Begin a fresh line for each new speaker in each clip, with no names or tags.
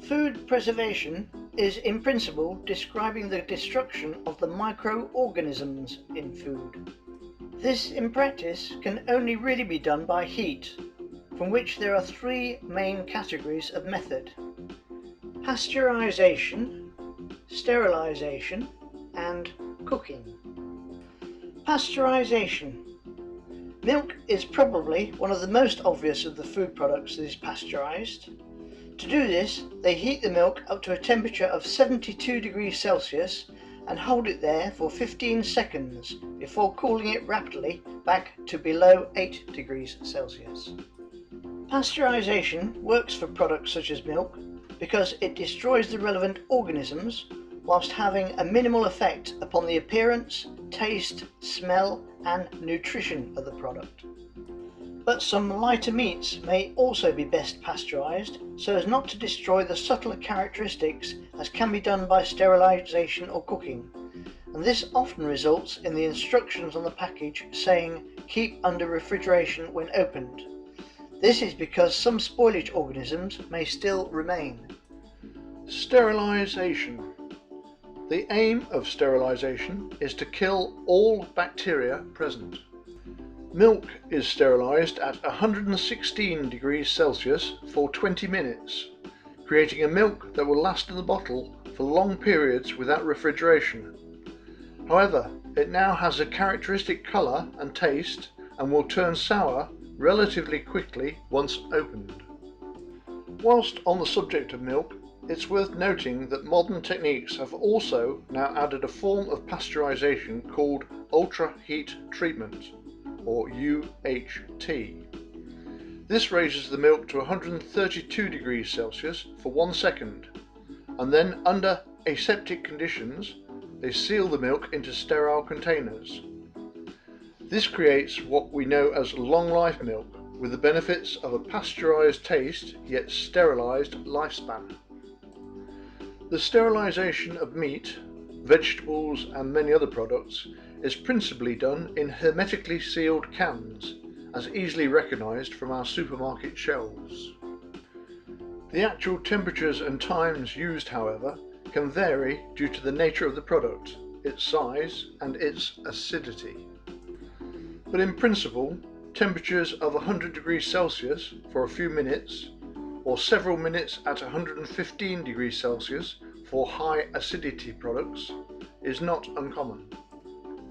Food preservation is in principle describing the destruction of the microorganisms in food. This in practice can only really be done by heat, from which there are three main categories of method: pasteurization, sterilization, and cooking. Pasteurization. Milk is probably one of the most obvious of the food products that is pasteurized. To do this, they heat the milk up to a temperature of 72 degrees Celsius and hold it there for 15 seconds before cooling it rapidly back to below 8 degrees Celsius. Pasteurization works for products such as milk because it destroys the relevant organisms whilst having a minimal effect upon the appearance, taste, smell and nutrition of the product. But some lighter meats may also be best pasteurized so as not to destroy the subtler characteristics as can be done by sterilization or cooking, and this often results in the instructions on the package saying keep under refrigeration when opened. This is because some spoilage organisms may still remain.
Sterilization. The aim of sterilization is to kill all bacteria present. Milk is sterilized at 116 degrees Celsius for 20 minutes, creating a milk that will last in the bottle for long periods without refrigeration. However, it now has a characteristic colour and taste and will turn sour relatively quickly once opened. Whilst on the subject of milk, it's worth noting that modern techniques have also now added a form of pasteurization called ultra heat treatment, or UHT. This raises the milk to 132 degrees Celsius for 1 second, and then under aseptic conditions they seal the milk into sterile containers. This creates what we know as long life milk, with the benefits of a pasteurized taste yet sterilized lifespan. The sterilization of meat, vegetables and many other products is principally done in hermetically sealed cans, as easily recognized from our supermarket shelves. The actual temperatures and times used, however, can vary due to the nature of the product, its size and its acidity. But in principle, temperatures of 100 degrees Celsius for a few minutes, or several minutes at 115 degrees Celsius for high acidity products, is not uncommon.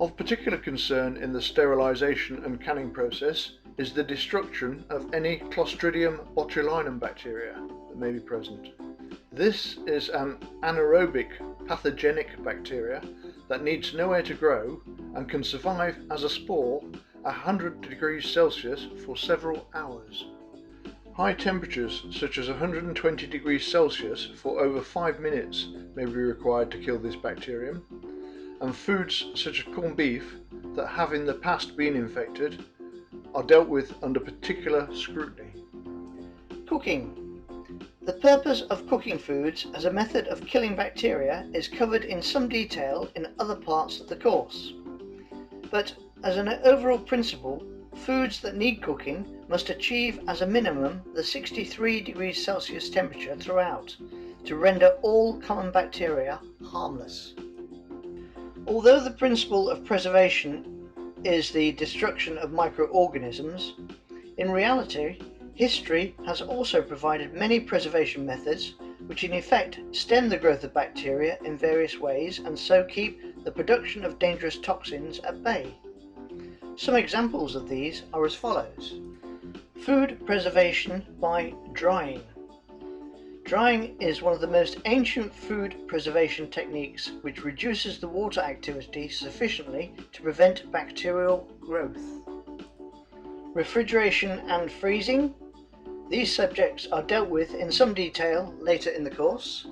Of particular concern in the sterilization and canning process is the destruction of any Clostridium botulinum bacteria that may be present. This is an anaerobic pathogenic bacteria that needs nowhere to grow and can survive as a spore at 100 degrees Celsius for several hours. High temperatures such as 120 degrees Celsius for over 5 minutes may be required to kill this bacterium, and foods such as corned beef that have in the past been infected are dealt with under particular scrutiny.
Cooking. The purpose of cooking foods as a method of killing bacteria is covered in some detail in other parts of the course. But as an overall principle, foods that need cooking must achieve as a minimum the 63 degrees Celsius temperature throughout to render all common bacteria harmless. Although the principle of preservation is the destruction of microorganisms, in reality, history has also provided many preservation methods which in effect stem the growth of bacteria in various ways and so keep the production of dangerous toxins at bay. Some examples of these are as follows. Food preservation by drying. Drying is one of the most ancient food preservation techniques which reduces the water activity sufficiently to prevent bacterial growth. Refrigeration and freezing. These subjects are dealt with in some detail later in the course.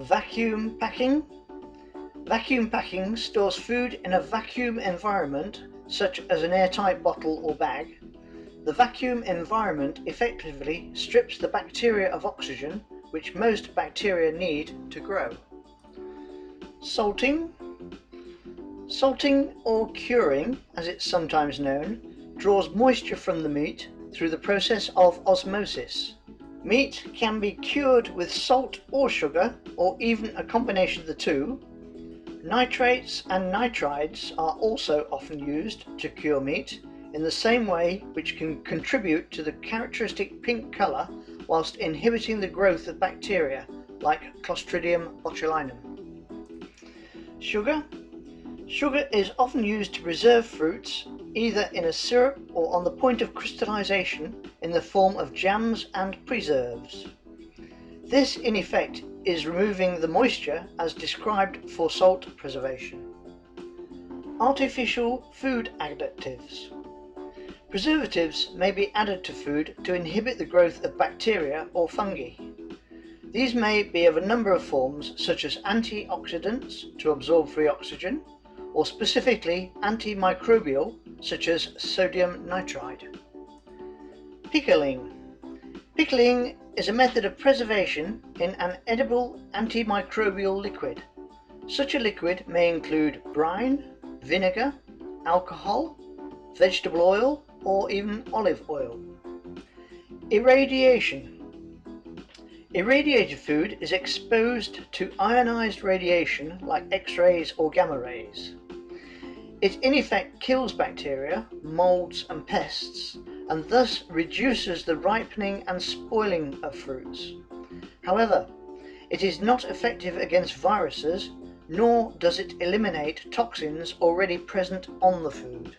Vacuum packing. Vacuum packing stores food in a vacuum environment such as an airtight bottle or bag. The vacuum environment effectively strips the bacteria of oxygen, which most bacteria need to grow. Salting. Salting, or curing as it's sometimes known, draws moisture from the meat through the process of osmosis. Meat can be cured with salt or sugar, or even a combination of the two. Nitrates and nitrides are also often used to cure meat in the same way, which can contribute to the characteristic pink colour whilst inhibiting the growth of bacteria like Clostridium botulinum. Sugar. Sugar is often used to preserve fruits, either in a syrup or on the point of crystallization in the form of jams and preserves. This, in effect, is removing the moisture as described for salt preservation. Artificial food additives. Preservatives may be added to food to inhibit the growth of bacteria or fungi. These may be of a number of forms, such as antioxidants to absorb free oxygen, or specifically antimicrobial, such as sodium nitrite. Pickling. Pickling is a method of preservation in an edible antimicrobial liquid. Such a liquid may include brine, vinegar, alcohol, vegetable oil, or even olive oil. Irradiation. Irradiated food is exposed to ionized radiation like X-rays or gamma rays. It in effect kills bacteria, molds and pests, and thus reduces the ripening and spoiling of fruits. However, it is not effective against viruses, nor does it eliminate toxins already present on the food.